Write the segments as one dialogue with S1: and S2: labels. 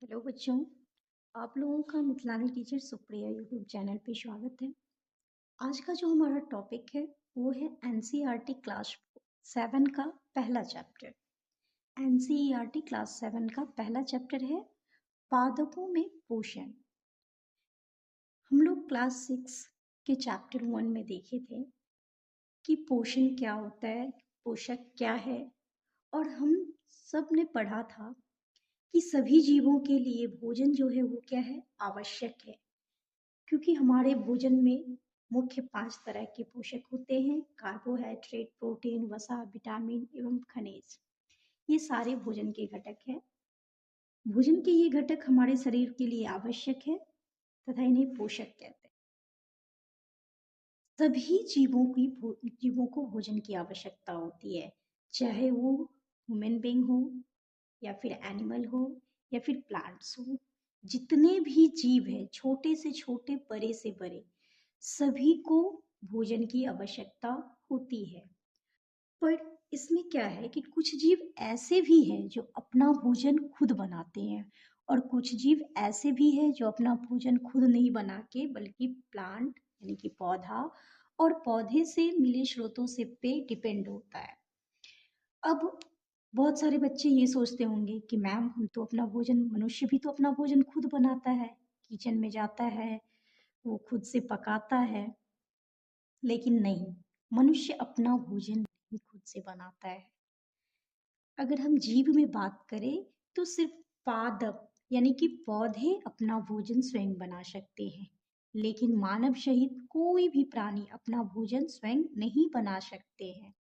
S1: Hello बच्चों, आप लोगों का मिथिलानी टीचर सुप्रिया यूट्यूब चैनल पे स्वागत है। आज का जो हमारा टॉपिक है वो है एनसीईआरटी क्लास 7 का पहला चैप्टर। एनसीईआरटी क्लास 7 का पहला चैप्टर है पादपों में पोषण। हम लोग क्लास 6 के चैप्टर 1 में देखे थे कि पोषण क्या होता है, पोषक क्या है, और हम सब ने पढ़ा था कि सभी जीवों के लिए भोजन जो है वो क्या है, आवश्यक है। क्योंकि हमारे भोजन में मुख्य 5 तरह के पोषक होते हैं: कार्बोहाइड्रेट, प्रोटीन, वसा, विटामिन एवं खनिज। ये सारे भोजन के घटक हैं। भोजन के ये घटक हमारे शरीर के लिए आवश्यक है तथा इन्हें पोषक कहते हैं। सभी जीवों को भोजन की आवश्यकता होती है, चाहे वो ह्यूमन बीइंग हो या फिर एनिमल हो या फिर प्लांट्स हो। जितने भी जीव हैं, छोटे से छोटे, बड़े से बड़े, सभी को भोजन की आवश्यकता होती है। पर इसमें क्या है कि कुछ जीव ऐसे भी हैं जो अपना भोजन खुद बनाते हैं, और कुछ जीव ऐसे भी हैं जो अपना भोजन खुद नहीं बना के बल्कि प्लांट यानी कि पौधा और पौधे से मिले स्रोतों से पे डिपेंड होता है। अब बहुत सारे बच्चे ये सोचते होंगे कि मैम, हम तो अपना भोजन, मनुष्य भी तो अपना भोजन खुद बनाता है, किचन में जाता है, वो खुद से पकाता है। लेकिन नहीं, मनुष्य अपना भोजन नहीं खुद से बनाता है। अगर हम जीव में बात करें तो सिर्फ पादप यानी कि पौधे अपना भोजन स्वयं बना सकते हैं, लेकिन मानव सहित कोई भी प्राणी अपना भोजन स्वयं नहीं बना सकते हैं।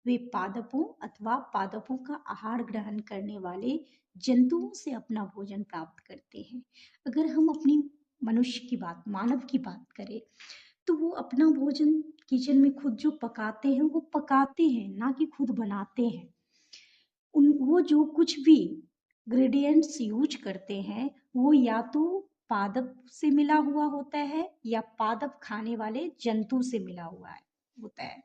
S1: वे पादपों अथवा पादपों का आहार ग्रहण करने वाले जंतुओं से अपना भोजन प्राप्त करते हैं। अगर हम अपनी मनुष्य की बात, मानव की बात करें, तो वो अपना भोजन किचन में खुद जो पकाते हैं वो पकाते हैं, ना कि खुद बनाते हैं। वो जो कुछ भी ग्रेडिएंट्स यूज करते हैं वो या तो पादप से मिला हुआ होता है या पादप खाने वाले जंतु से मिला हुआ है होता है।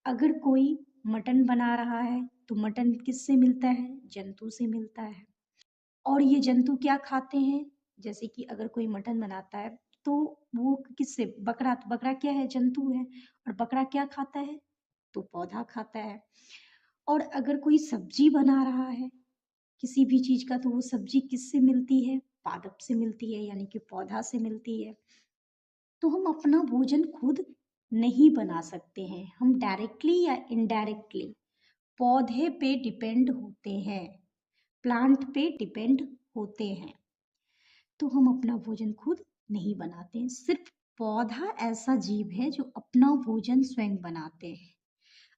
S1: अगर कोई मटन बना रहा है तो मटन किससे मिलता है? जंतु से मिलता है। और ये जंतु क्या खाते हैं? जैसे कि अगर कोई मटन बनाता है तो वो किससे, बकरा, तो बकरा क्या है? जंतु है। और बकरा क्या खाता है? तो पौधा खाता है। और अगर कोई सब्जी बना रहा है किसी भी चीज का, तो वो सब्जी किससे मिलती है? पादप से मिलती है, यानी कि पौधा से मिलती है। तो हम अपना भोजन खुद नहीं बना सकते हैं, हम डायरेक्टली या इनडायरेक्टली पौधे पे डिपेंड होते हैं, प्लांट पे डिपेंड होते हैं। तो हम अपना भोजन खुद नहीं बनाते हैं। सिर्फ पौधा ऐसा जीव है जो अपना भोजन स्वयं बनाते हैं।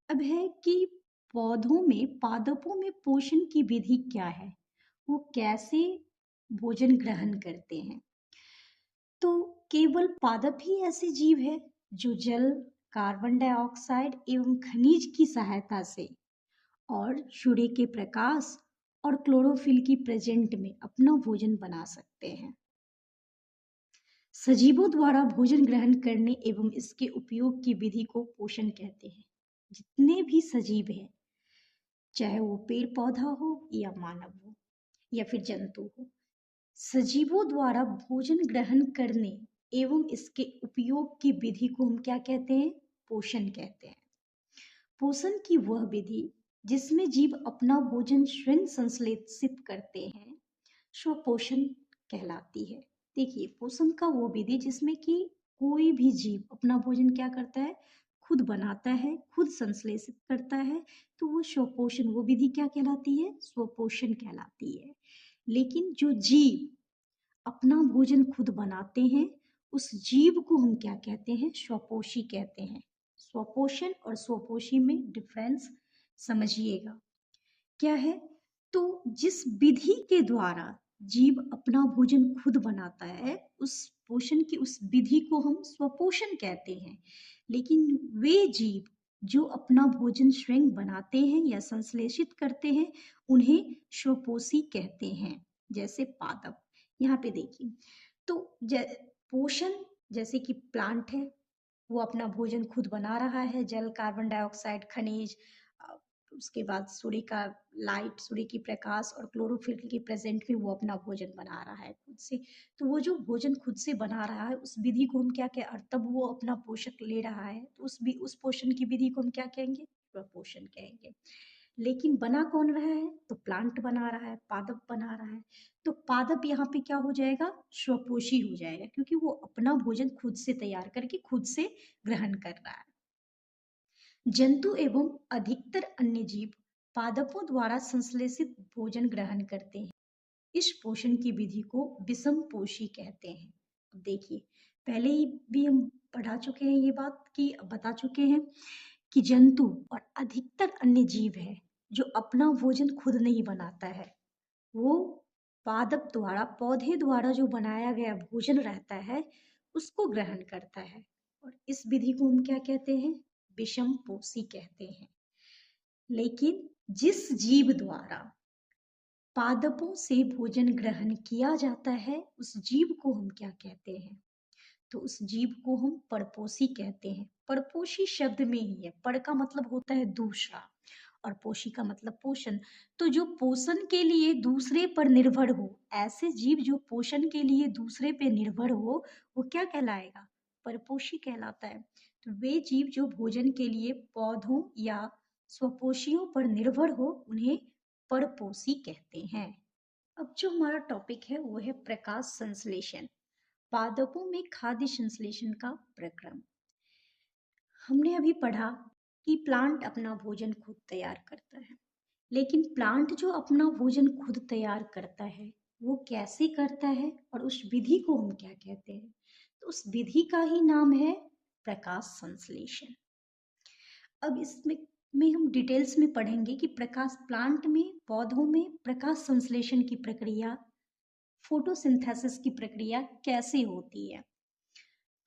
S1: अब है कि पौधों में, पादपों में पोषण की विधि क्या है, वो कैसे भोजन ग्रहण करते हैं। तो केवल पादप ही ऐसे जीव है जो जल, कार्बन डाइऑक्साइड एवं खनिज की सहायता से और सूर्य के प्रकाश और क्लोरोफिल की प्रेजेंट में अपना भोजन बना सकते हैं। सजीवों द्वारा भोजन ग्रहण करने एवं इसके उपयोग की विधि को पोषण कहते हैं। जितने भी सजीव हैं, चाहे वो पेड़ पौधा हो या मानव हो या फिर जंतु हो, सजीवों द्वारा भोजन ग्रहण करने एवं इसके उपयोग की विधि को हम क्या कहते हैं? पोषण कहते हैं। पोषण की वह विधि जिसमें जीव अपना भोजन स्वयं संश्लेषित करते हैं, स्वपोषण कहलाती है। देखिए, पोषण का वो विधि जिसमें कि कोई भी जीव अपना भोजन क्या करता है? खुद बनाता है, खुद संश्लेषित करता है, तो वो स्वपोषण, वो विधि क्या कहलाती है? स्वपोषण कहलाती है। लेकिन जो जीव अपना भोजन खुद बनाते हैं, उस जीव को हम क्या कहते हैं? स्वपोषी कहते हैं। स्वपोषण और स्वपोषी में डिफरेंस समझिएगा क्या है। तो जिस विधि के द्वारा जीव अपना भोजन खुद बनाता है, उस पोषण की उस विधि को हम स्वपोषण कहते हैं। लेकिन वे जीव जो अपना भोजन स्वयं बनाते हैं या संश्लेषित करते हैं, उन्हें स्वपोषी कहते हैं। जैसे पादप, यहाँ पे देखिए, तो पोषण जैसे कि प्लांट है, वो अपना भोजन खुद बना रहा है, जल, कार्बन डाइऑक्साइड, खनिज, उसके बाद सूर्य का लाइट, सूर्य की प्रकाश और क्लोरोफिल के प्रेजेंट में वो अपना भोजन बना रहा है खुद से। तो वो जो भोजन खुद से बना रहा है उस विधि को हम क्या कहें, और तब वो अपना पोषक ले रहा है तो उस पोषण की विधि को हम क्या कहेंगे, स्वपोषण कहेंगे। लेकिन बना कौन रहा है, तो प्लांट बना रहा है, पादप बना रहा है। तो पादप यहाँ पे क्या हो जाएगा, स्वपोषी हो जाएगा, क्योंकि वो अपना भोजन खुद से तैयार करके खुद से ग्रहण कर रहा है। जंतु एवं अधिकतर अन्य जीव पादपों द्वारा संश्लेषित भोजन ग्रहण करते हैं। इस पोषण की विधि को विषम पोषी कहते हैं। अब देखिए, पहले ही भी हम पढ़ा चुके हैं ये बात, कि बता चुके हैं कि जंतु और अधिकतर अन्य जीव है जो अपना भोजन खुद नहीं बनाता है, वो पादप द्वारा, पौधे द्वारा जो बनाया गया भोजन रहता है उसको ग्रहण करता है। और इस विधि को हम क्या कहते हैं, विषम पोषी कहते हैं। लेकिन जिस जीव द्वारा पादपों से भोजन ग्रहण किया जाता है उस जीव को हम क्या कहते हैं, तो उस जीव को हम परपोषी कहते हैं। परपोषी शब्द में ही है, पर का मतलब होता है दूसरा और पोषी का मतलब पोषण। तो जो पोषण के लिए दूसरे पर निर्भर हो, ऐसे जीव जो पोषण के लिए दूसरे पे निर्भर हो, वो क्या कहलाएगा, परपोषी कहलाता है। तो वे जीव जो भोजन के लिए पौधों या स्वपोषियों पर निर्भर हो उन्हें परपोषी कहते हैं। अब जो हमारा टॉपिक है वो है प्रकाश संश्लेषण, पादपों में खाद्य संश्लेषण का प्रक्रम। हमने अभी पढ़ा कि प्लांट अपना भोजन खुद तैयार करता है, लेकिन प्लांट जो अपना भोजन खुद तैयार करता है वो कैसे करता है और उस विधि को हम क्या कहते हैं, तो उस विधि का ही नाम है प्रकाश संश्लेषण। अब इसमें हम डिटेल्स में पढ़ेंगे कि प्रकाश प्लांट में, पौधों में प्रकाश संश्लेषण की प्रक्रिया, फोटोसिंथेसिस की प्रक्रिया कैसे होती है।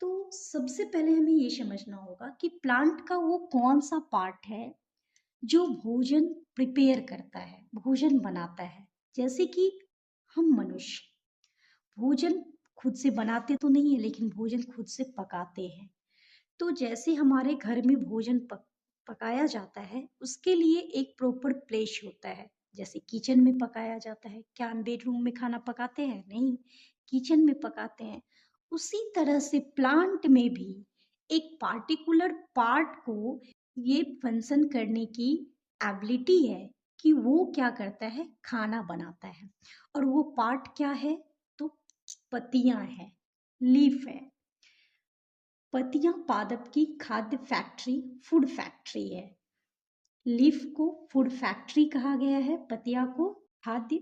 S1: तो सबसे पहले हमें ये समझना होगा कि प्लांट का वो कौन सा पार्ट है जो भोजन प्रिपेयर करता है, भोजन बनाता है। जैसे कि हम मनुष्य भोजन खुद से बनाते तो नहीं है, लेकिन भोजन खुद से पकाते हैं। तो जैसे हमारे घर में भोजन पकाया जाता है उसके लिए एक प्रॉपर प्लेस होता है। जैसे किचन में पकाया जाता है, क्या हम बेडरूम में खाना पकाते हैं, नहीं, किचन में पकाते हैं। उसी तरह से प्लांट में भी एक पार्टिकुलर पार्ट को ये फंक्शन करने की एबिलिटी है कि वो क्या करता है, खाना बनाता है। और वो पार्ट क्या है, तो पत्तियां है, लीफ है। पत्तियां पादप की खाद्य फैक्ट्री, फूड फैक्ट्री है। लीफ को फूड फैक्ट्री कहा गया है, पत्तियां को खाद्य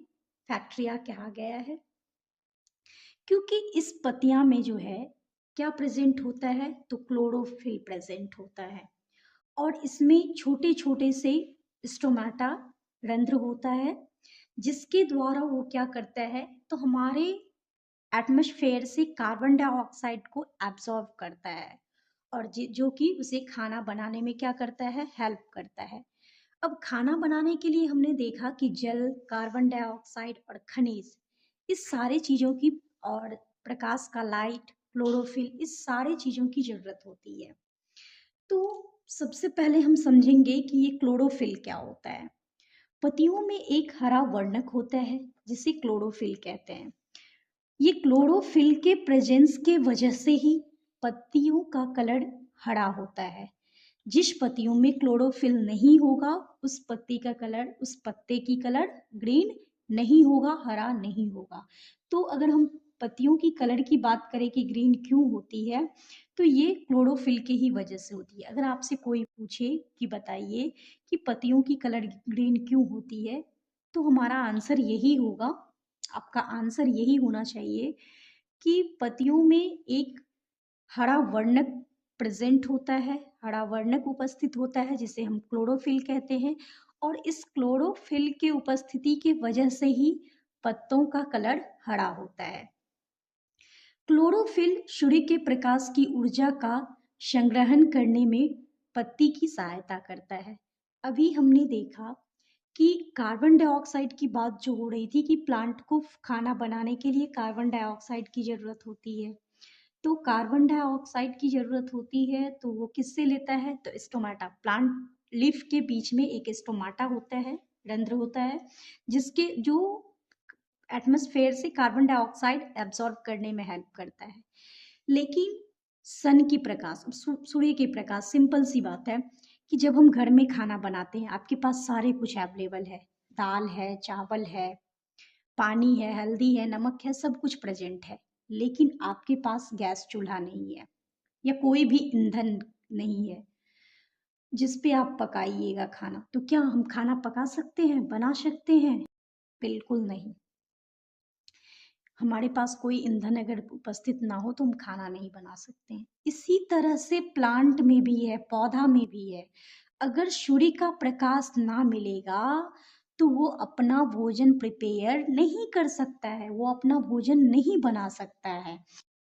S1: फैक्ट्रिया कहा गया है, क्योंकि इस पत्तियां में जो है क्या प्रेजेंट होता है, तो क्लोरोफिल प्रेजेंट होता है। और इसमें छोटे छोटे से स्टोमाटा, रंध्र होता है, जिसके द्वारा वो क्या करता है, तो हमारे एटमॉस्फेयर से कार्बन डाइऑक्साइड को एब्जॉर्ब करता है और जो कि उसे खाना बनाने में क्या करता है, हेल्प करता है। अब खाना बनाने के लिए हमने देखा कि जल, कार्बन डाइऑक्साइड और खनिज, इस सारे चीज़ों की, और प्रकाश का लाइट, क्लोरोफिल, इस सारे चीज़ों की ज़रूरत होती है। तो सबसे पहले हम समझेंगे कि ये क्लोरोफिल क्या होता है। पत्तियों में एक हरा वर्णक होता है जिसे क्लोरोफिल कहते हैं। ये क्लोरोफिल के प्रेजेंस के वजह से ही पत्तियों का कलर हरा होता है। जिस पत्तियों में क्लोरोफिल नहीं होगा उस पत्ती का कलर, उस पत्ते की कलर ग्रीन नहीं होगा, हरा नहीं होगा। तो अगर हम पत्तियों की कलर की बात करें कि ग्रीन क्यों होती है, तो ये क्लोरोफिल के ही वजह से होती है। अगर आपसे कोई पूछे कि बताइए कि पत्तियों की कलर ग्रीन क्यों होती है, तो हमारा आंसर यही होगा, आपका आंसर यही होना चाहिए कि पत्तियों में एक हरा वर्णक प्रेजेंट होता है, हरा वर्णक उपस्थित होता है जिसे हम क्लोरोफिल कहते हैं। और इस क्लोरोफिल के उपस्थिति के वजह से ही पत्तों का कलर हरा होता है। क्लोरोफिल सूर्य के प्रकाश की ऊर्जा का संग्रहण करने में पत्ती की सहायता करता है। अभी हमने देखा कि कार्बन डाइऑक्साइड की बात जो हो रही थी कि प्लांट को खाना बनाने के लिए कार्बन डाइऑक्साइड की ज़रूरत होती है। तो कार्बन डाइऑक्साइड की ज़रूरत होती है तो वो किससे लेता है, तो स्टोमेटा, प्लांट लीफ के बीच में एक स्टोमाटा होता है, रंध्र होता है, जिसके जो एटमॉस्फेयर से कार्बन डाइऑक्साइड एब्जॉर्ब करने में हेल्प करता है। लेकिन सन की प्रकाश, सूर्य की प्रकाश, सिंपल सी बात है कि जब हम घर में खाना बनाते हैं, आपके पास सारे कुछ अवेलेबल है, दाल है, चावल है, पानी है, हल्दी है, नमक है, सब कुछ प्रेजेंट है, लेकिन आपके पास गैस चूल्हा नहीं है या कोई भी ईंधन नहीं है जिस पे आप पकाइएगा खाना। तो क्या हम खाना पका सकते हैं, बना सकते हैं? बिल्कुल नहीं। हमारे पास कोई ईंधन अगर उपस्थित ना हो तो हम खाना नहीं बना सकते हैं। इसी तरह से प्लांट में भी है, पौधा में भी है। अगर सूर्य का प्रकाश ना मिलेगा तो वो अपना भोजन प्रिपेयर नहीं कर सकता है, वो अपना भोजन नहीं बना सकता है।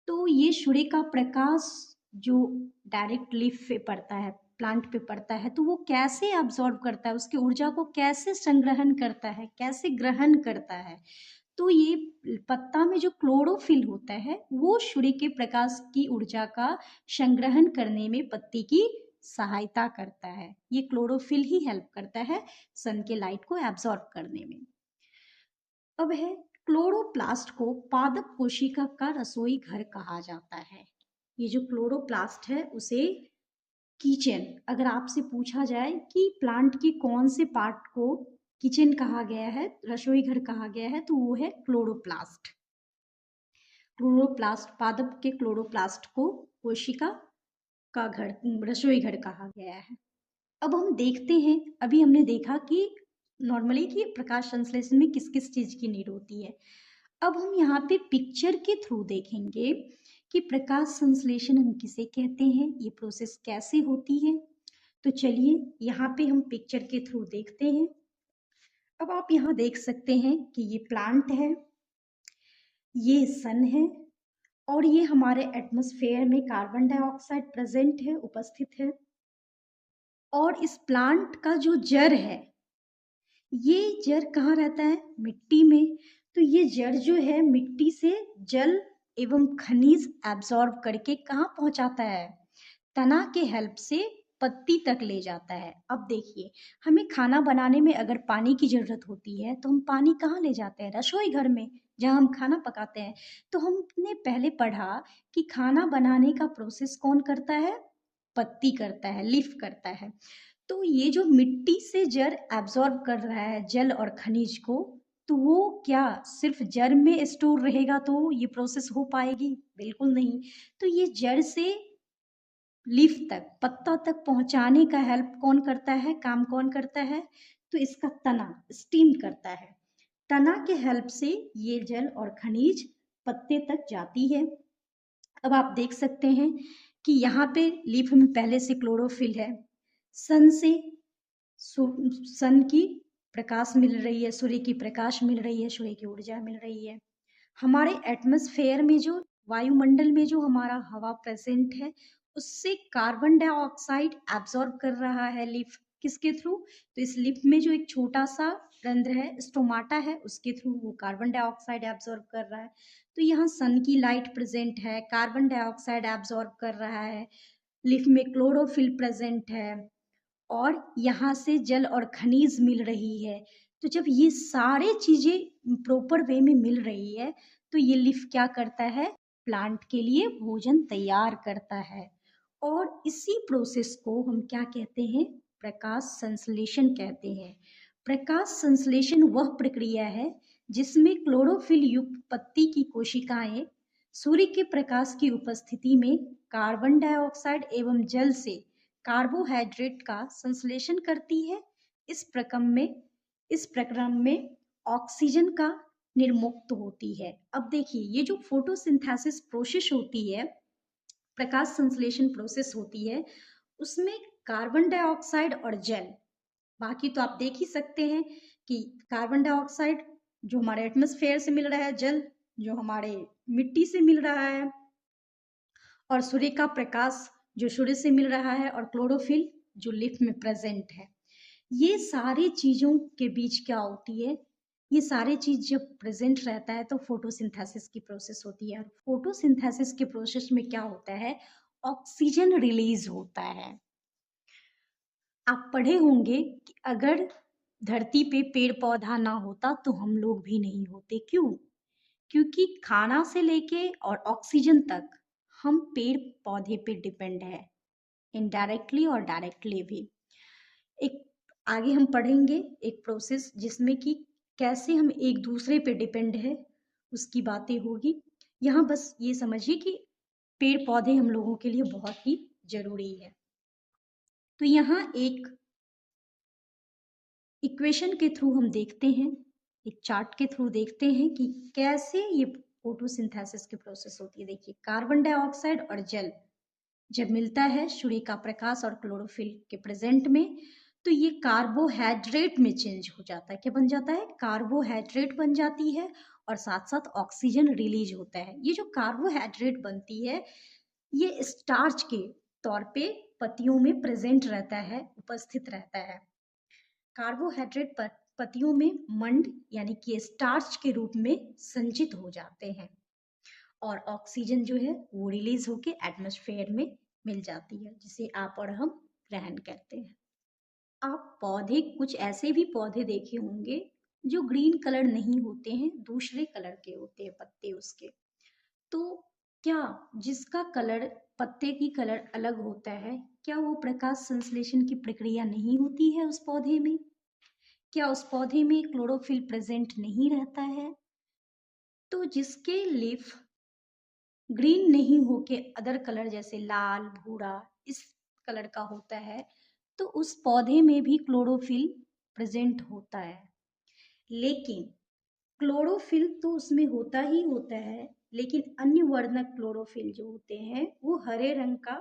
S1: तो ये सूर्य का प्रकाश जो डायरेक्ट लीफ पे पड़ता है, प्लांट पे पड़ता है, तो वो कैसे अब्सॉर्ब करता है, उसकी ऊर्जा को कैसे संग्रहण करता है, कैसे ग्रहण करता है? तो ये पत्ता में जो क्लोरोफिल होता है वो सूर्य के प्रकाश की ऊर्जा का संग्रहण करने में पत्ती की सहायता करता है। ये क्लोरोफिल ही हेल्प करता है सन के लाइट को एब्जॉर्ब करने में। अब है क्लोरोप्लास्ट को पादप कोशिका का रसोई घर कहा जाता है। ये जो क्लोरोप्लास्ट है उसे किचन, अगर आपसे पूछा जाए कि प्लांट के कौन से पार्ट को किचन कहा गया है, रसोई घर कहा गया है, तो वो है क्लोरोप्लास्ट। क्लोरोप्लास्ट, पादप के क्लोरोप्लास्ट को कोशिका का घर, रसोई घर कहा गया है। अब हम देखते हैं, अभी हमने देखा कि नॉर्मली कि प्रकाश संश्लेषण में किस किस चीज की नीड होती है। अब हम यहाँ पे पिक्चर के थ्रू देखेंगे कि प्रकाश संश्लेषण हम किसे कहते हैं, ये प्रोसेस कैसे होती है। तो चलिए यहाँ पे हम पिक्चर के थ्रू देखते हैं। अब आप यहाँ देख सकते हैं कि ये प्लांट है, ये सन है, और ये हमारे एटमॉस्फेयर में कार्बन डाइऑक्साइड प्रेजेंट है, उपस्थित है। और इस प्लांट का जो जड़ है, ये जड़ कहाँ रहता है? मिट्टी में। तो ये जड़ जो है मिट्टी से जल एवं खनिज एब्जॉर्ब करके कहाँ पहुंचाता है? तना के हेल्प से पत्ती तक ले जाता है। अब देखिए, हमें खाना बनाने में अगर पानी की जरूरत होती है तो हम पानी कहाँ ले जाते हैं? रसोई घर में, जहाँ हम खाना पकाते हैं। तो हमने पहले पढ़ा कि खाना बनाने का प्रोसेस कौन करता है? पत्ती करता है, लीफ करता है। तो ये जो मिट्टी से जड़ एब्जॉर्ब कर रहा है जल और खनिज को, तो वो क्या सिर्फ जड़ में स्टोर रहेगा तो ये प्रोसेस हो पाएगी? बिल्कुल नहीं। तो ये जड़ से लीफ तक, पत्ता तक पहुंचाने का हेल्प कौन करता है, काम कौन करता है? तो इसका तना स्टीम करता है। तना के हेल्प से ये जल और खनिज पत्ते तक जाती है। अब आप देख सकते हैं कि यहाँ पे लीफ में पहले से क्लोरोफिल है। सन से सन की प्रकाश मिल रही है, सूर्य की प्रकाश मिल रही है, सूर्य की ऊर्जा मिल रही है। हमारे एटमॉस्फेयर में जो वायुमंडल में जो हमारा हवा प्रेजेंट है, उससे कार्बन डाइऑक्साइड एब्जॉर्ब कर रहा है लीफ। किसके थ्रू? तो इस लीफ में जो एक छोटा सा रंध्र है, स्टोमाटा है, उसके थ्रू वो कार्बन डाइऑक्साइड एब्जॉर्ब कर रहा है। तो यहाँ सन की लाइट प्रेजेंट है, कार्बन डाइऑक्साइड एब्जॉर्ब कर रहा है, लीफ में क्लोरोफिल प्रेजेंट है, और यहाँ से जल और खनिज मिल रही है। तो जब ये सारे चीजें प्रॉपर वे में मिल रही है तो ये लीफ क्या करता है? प्लांट के लिए भोजन तैयार करता है। और इसी प्रोसेस को हम क्या कहते हैं? प्रकाश संश्लेषण कहते हैं। प्रकाश संश्लेषण वह प्रक्रिया है जिसमें क्लोरोफिल युक्त पत्ती की कोशिकाएं सूर्य के प्रकाश की उपस्थिति में कार्बन डाइऑक्साइड एवं जल से कार्बोहाइड्रेट का संश्लेषण करती है। इस प्रक्रम में ऑक्सीजन का निर्मुक्त होती है। अब देखिए, ये जो फोटोसिंथेसिस प्रोसेस होती है, प्रकाश संश्लेषण प्रोसेस होती है, उसमें कार्बन डाइऑक्साइड और जल, बाकी तो आप देख ही सकते हैं कि कार्बन डाइऑक्साइड जो हमारे एटमॉस्फेयर से मिल रहा है, जल जो हमारे मिट्टी से मिल रहा है, और सूर्य का प्रकाश जो सूर्य से मिल रहा है, और क्लोरोफिल जो लीफ में प्रेजेंट है। ये सारी चीजों के बीच क्या होती है? ये सारी चीज जब प्रेजेंट रहता है तो फोटोसिंथेसिस की प्रोसेस होती है। और फोटोसिंथेसिस के प्रोसेस में क्या होता है? ऑक्सीजन रिलीज होता है। आप पढ़े होंगे कि अगर धरती पे पेड़ पौधा ना होता तो हम लोग भी नहीं होते। क्यों? क्योंकि खाना से लेके और ऑक्सीजन तक हम पेड़ पौधे पे डिपेंड है, इनडायरेक्टली और डायरेक्टली भी। एक आगे हम पढ़ेंगे एक प्रोसेस जिसमें कि कैसे हम एक दूसरे पे डिपेंड है, उसकी बातें होगी। यहाँ बस ये समझिए कि पेड़ पौधे हम लोगों के लिए बहुत ही जरूरी है। तो यहाँ एक इक्वेशन के थ्रू हम देखते हैं, एक चार्ट के थ्रू देखते हैं कि कैसे ये फोटोसिंथेसिस की प्रोसेस होती है। देखिए, कार्बन डाइऑक्साइड और जल जब मिलता है सूर्य का प्रकाश और क्लोरोफिल के प्रेजेंट में, तो ये कार्बोहाइड्रेट में चेंज हो जाता है। क्या बन जाता है? कार्बोहाइड्रेट बन जाती है और साथ साथ ऑक्सीजन रिलीज होता है। ये जो कार्बोहाइड्रेट बनती है, ये स्टार्च के तौर पे पत्तियों में प्रेजेंट रहता है, उपस्थित रहता है। कार्बोहाइड्रेट पत्तियों में मंड यानी कि स्टार्च के रूप में संचित हो जाते हैं और ऑक्सीजन जो है वो रिलीज होके एटमॉस्फेयर में मिल जाती है, जिसे आप और हम ग्रहण करते हैं। आप पौधे, कुछ ऐसे भी पौधे देखे होंगे जो ग्रीन कलर नहीं होते हैं, दूसरे कलर के होते हैं पत्ते उसके। तो क्या जिसका कलर, पत्ते की कलर अलग होता है, क्या वो प्रकाश संश्लेषण की प्रक्रिया नहीं होती है उस पौधे में? क्या उस पौधे में क्लोरोफिल प्रेजेंट नहीं रहता है? तो जिसके लीफ ग्रीन नहीं होके अदर कलर जैसे लाल, भूरा इस कलर का होता है, तो उस पौधे में भी क्लोरोफिल प्रेजेंट होता है। लेकिन क्लोरोफिल तो उसमें होता ही होता है, लेकिन अन्य वर्णक क्लोरोफिल जो होते हैं वो हरे रंग का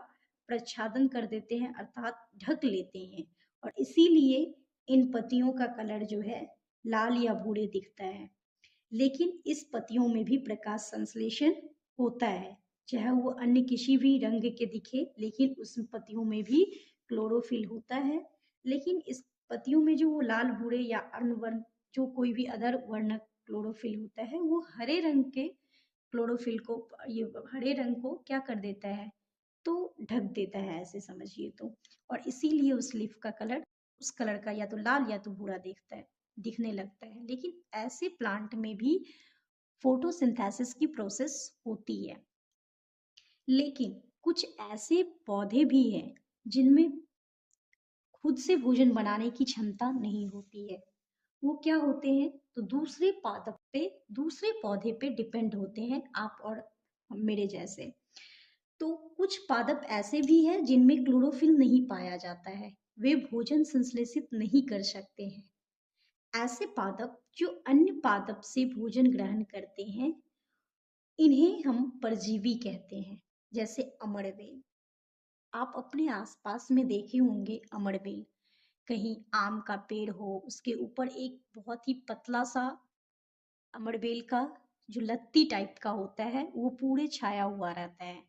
S1: प्रच्छादन कर देते हैं, अर्थात ढक लेते हैं, और इसीलिए इन पत्तियों का कलर जो है लाल या भूरे दिखता है। लेकिन इस पत्तियों में भी प्रकाश संश्लेषण होता है, चाहे वो अन्य किसी भी रंग के दिखे, लेकिन उस पत्तियों में भी क्लोरोफिल होता है। लेकिन इस पत्तियों में जो वो लाल, भूरे या अन्य वर्ण, जो कोई भी अदर वर्णक क्लोरोफिल होता है, वो हरे रंग के क्लोरोफिल को, ये हरे रंग को क्या कर देता है, तो ढक देता है, ऐसे समझिए तो। और इसीलिए उस लीफ का कलर उस कलर का या तो लाल या तो भूरा दिखने लगता है। लेकिन ऐसे प्लांट में भी फोटोसिंथेसिस की प्रोसेस होती है। लेकिन कुछ ऐसे पौधे भी हैं जिनमें खुद से भोजन बनाने की क्षमता नहीं होती है। वो क्या होते हैं, तो दूसरे पौधे पे डिपेंड होते हैं, आप और मेरे जैसे। तो कुछ पादप ऐसे भी हैं जिनमें क्लोरोफिल नहीं पाया जाता है, वे भोजन संश्लेषित नहीं कर सकते हैं। ऐसे पादप जो अन्य पादप से भोजन ग्रहण करते हैं, इन्हें हम परजीवी कहते हैं। जैसे अमड़बेल, आप अपने आसपास में देखे होंगे अमड़बेल। कहीं आम का पेड़ हो, उसके ऊपर एक बहुत ही पतला सा अमड़बेल का जो लत्ती टाइप का होता है वो पूरे छाया हुआ रहता है।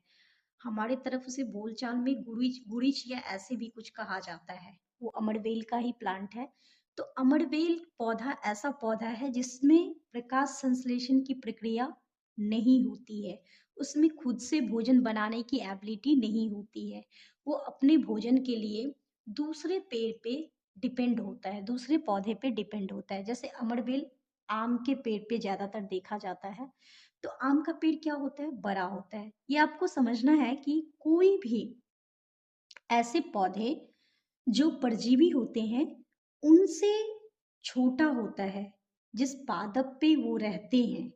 S1: हमारे तरफ उसे बोलचाल में गुरिच गुरिच या ऐसे भी कुछ कहा जाता है। वो अमड़बेल का ही प्लांट है। तो अमड़बेल पौधा ऐसा पौधा है जिसमें प्रकाश संश्लेषण की प्रक्रिया नहीं होती है, उसमें खुद से भोजन बनाने की एबिलिटी नहीं होती है। वो अपने भोजन के लिए दूसरे पेड़ पे डिपेंड होता है, दूसरे पौधे पे डिपेंड होता है। जैसे अमड़बेल आम के पेड़ पे ज्यादातर देखा जाता है। तो आम का पेड़ क्या होता है, बड़ा होता है। ये आपको समझना है कि कोई भी ऐसे पौधे जो परजीवी होते हैं उनसे छोटा होता है जिस पादप पे वो रहते हैं।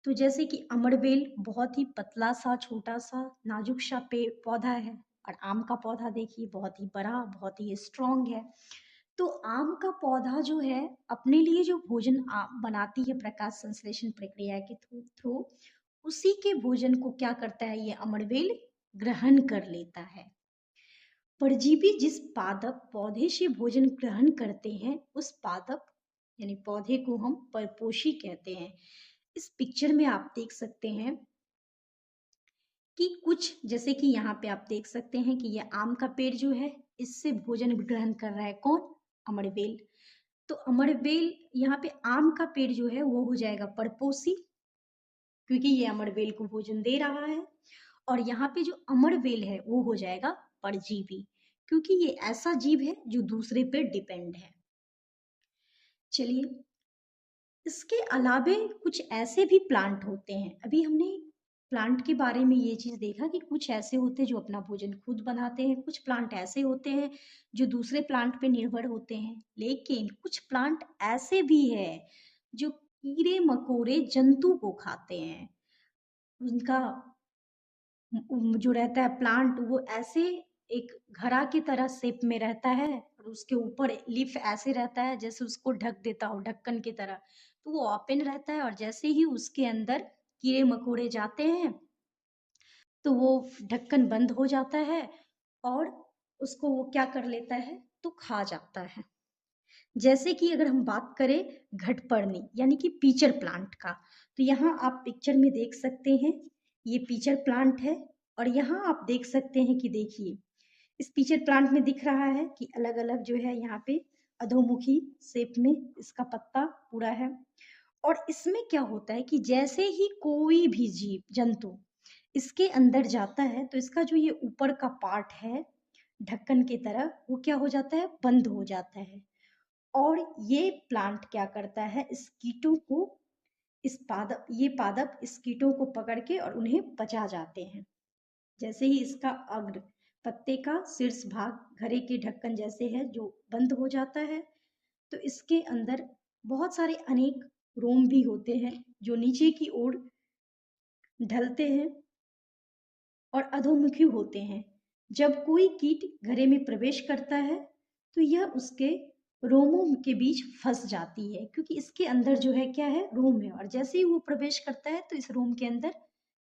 S1: तो जैसे कि अमरबेल बहुत ही पतला सा, छोटा सा, नाजुक सा पेड़ पौधा है, और आम का पौधा देखिए बहुत ही बड़ा, बहुत ही स्ट्रांग है। तो आम का पौधा जो है अपने लिए जो भोजन बनाती है प्रकाश संश्लेषण प्रक्रिया के थ्रू, उसी के भोजन को क्या करता है, ये अमरबेल ग्रहण कर लेता है। परजीवी जिस पादप पौधे से भोजन ग्रहण करते हैं, उस पादप यानी पौधे को हम परपोषी कहते हैं। इस पिक्चर में आप देख सकते हैं कि कुछ, जैसे कि यहाँ पे आप देख सकते हैं कि ये आम का पेड़ जो है इससे भोजन ग्रहण कर रहा है कौन, अमरबेल। तो अमरबेल, यहाँ पे आम का पेड़ जो है वो हो जाएगा परपोषी, क्योंकि ये अमरबेल को भोजन दे रहा है। और यहाँ पे जो अमरबेल है वो हो जाएगा परजीवी, क्योंकि ये ऐसा जीव है जो दूसरे पे डिपेंड है। चलिए, इसके अलावे कुछ ऐसे भी प्लांट होते हैं। अभी हमने प्लांट के बारे में ये चीज़ देखा कि कुछ ऐसे होते हैं जो अपना भोजन खुद बनाते हैं, कुछ प्लांट ऐसे होते हैं जो दूसरे प्लांट पे निर्भर होते हैं। लेकिन कुछ प्लांट ऐसे भी हैं जो कीड़े मकोड़े जंतु को खाते हैं। उनका जो रहता है प्लांट, वो ऐसे एक घड़ा की तरह शेप में रहता है और उसके ऊपर लीफ ऐसे रहता है जैसे उसको ढक देता हो, ढक्कन की तरह। तो वो ओपन रहता है और जैसे ही उसके अंदर कीड़े मकोड़े जाते हैं तो वो ढक्कन बंद हो जाता है और उसको वो क्या कर लेता है, तो खा जाता है। जैसे कि अगर हम बात करें घटपर्णी यानी कि पीचर प्लांट का, तो यहाँ आप पिक्चर में देख सकते हैं, ये पीचर प्लांट है। और यहाँ आप देख सकते हैं कि देखिए, इस पीचर प्लांट में दिख रहा है कि अलग अलग जो है यहाँ पे अधोमुखी शेप में इसका पत्ता पूरा है। और इसमें क्या होता है कि जैसे ही कोई भी जीव जंतु इसके अंदर जाता है तो इसका जो ये ऊपर का पार्ट है ढक्कन की तरह, वो क्या हो जाता है, बंद हो जाता है। और ये प्लांट क्या करता है, इस कीटों को, इस पादप, ये पादप इस कीटों को पकड़ के और उन्हें बचा जाते हैं। जैसे ही इसका अग्र पत्ते का शीर्ष भाग घड़े के ढक्कन जैसे है जो बंद हो जाता है, तो इसके अंदर बहुत सारे अनेक रोम भी होते हैं जो नीचे की ओर ढलते हैं और अधोमुखी होते हैं। जब कोई कीट घड़े में प्रवेश करता है तो यह उसके रोमों के बीच फंस जाती है, क्योंकि इसके अंदर जो है क्या है, रोम है। और जैसे ही वो प्रवेश करता है तो इस रोम के अंदर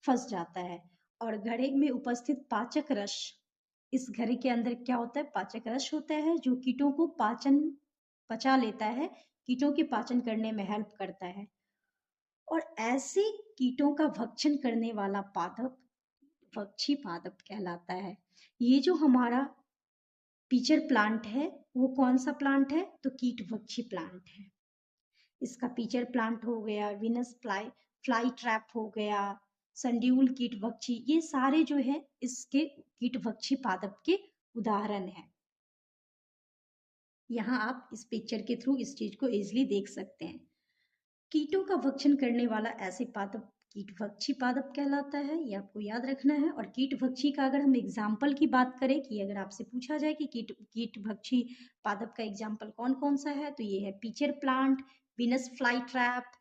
S1: फंस जाता है। और घड़े में उपस्थित पाचक रस, इस घड़े के अंदर क्या होता है, पाचक रस होता है जो कीटों को पचा लेता है, कीटों के पाचन करने में हेल्प करता है। और ऐसे कीटों का भक्षण करने वाला पादप भक्षी पादप कहलाता है। ये जो हमारा पीचर प्लांट है वो कौन सा प्लांट है, तो कीट भक्षी प्लांट है। इसका पीचर प्लांट हो गया, विनस फ्लाई फ्लाई ट्रैप हो गया, संड्यूल कीट भक्षी, ये सारे जो है इसके कीट भक्षी पादप के उदाहरण हैं। यहाँ आप इस पिक्चर के थ्रू इस चीज को इजिली देख सकते हैं। कीटों का भक्षण करने वाला ऐसे पादप कीटभक्षी पादप कहलाता है, ये आपको याद रखना है। और कीटभक्षी का अगर हम एग्जाम्पल की बात करें, कि अगर आपसे पूछा जाए कि कीटभक्षी पादप का एग्जाम्पल कौन कौन सा है, तो ये है pitcher plant, Venus fly trap,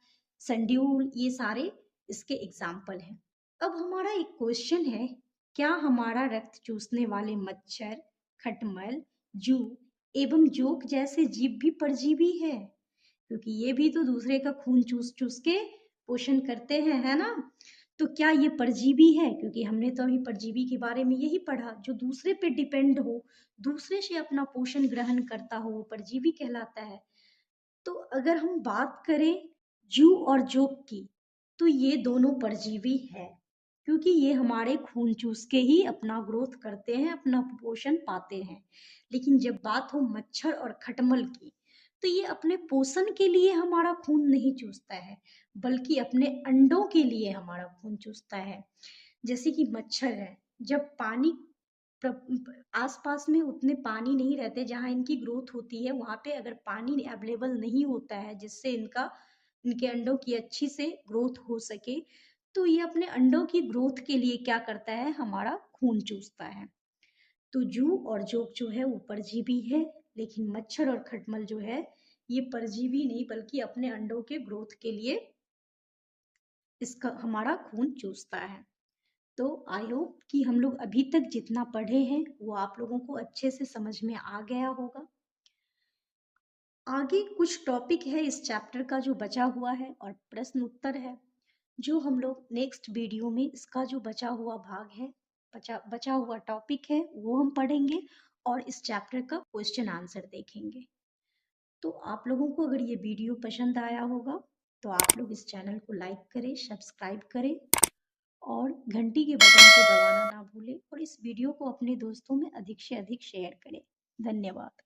S1: sundew, ये सारे इसके एग्जाम्पल हैं। अब हमारा एक क्वेश्चन है, क्या हमारा रक्त चूसने वाले मच्छर, खटमल, जू एवं जोंक जैसे जीव भी परजीवी है? क्योंकि ये भी तो दूसरे का खून चूस चूस के पोषण करते हैं, है ना। तो क्या ये परजीवी है? क्योंकि हमने तो अभी परजीवी के बारे में यही पढ़ा, जो दूसरे पे डिपेंड हो, दूसरे से अपना पोषण ग्रहण करता हो, वो परजीवी कहलाता है। तो अगर हम बात करें जू और जोक की, तो ये दोनों परजीवी है, क्योंकि ये हमारे खून चूस के ही अपना ग्रोथ करते हैं, अपना पोषण पाते हैं। लेकिन जब बात हो मच्छर और खटमल की, तो ये अपने पोषण के लिए हमारा खून नहीं चूसता है, बल्कि अपने अंडों के लिए हमारा खून चूसता है। जैसे कि मच्छर है, जब पानी आसपास में उतने पानी नहीं रहते जहाँ इनकी ग्रोथ होती है, वहाँ पे अगर पानी अवेलेबल नहीं होता है जिससे इनके अंडों की अच्छी से ग्रोथ हो सके, तो ये अपने अंडों की ग्रोथ के लिए क्या करता है, हमारा खून चूसता है। तो जू और जोक जो है वो परजीवी है, लेकिन मच्छर और खटमल जो है ये परजीवी नहीं, बल्कि अपने अंडों के ग्रोथ के लिए इसका हमारा खून चूसता है। तो आई होप कि हम लोग अभी तक जितना पढ़े हैं वो आप लोगों को अच्छे से समझ में आ गया होगा। आगे कुछ टॉपिक है इस चैप्टर का जो बचा हुआ है और प्रश्न उत्तर है, जो हम लोग नेक्स्ट वीडियो में इसका जो बचा हुआ भाग है, बचा हुआ टॉपिक है, वो हम पढ़ेंगे और इस चैप्टर का क्वेश्चन आंसर देखेंगे। तो आप लोगों को अगर ये वीडियो पसंद आया होगा तो आप लोग इस चैनल को लाइक करें, सब्सक्राइब करें और घंटी के बटन को दबाना ना भूलें, और इस वीडियो को अपने दोस्तों में अधिक से अधिक शेयर करें। धन्यवाद।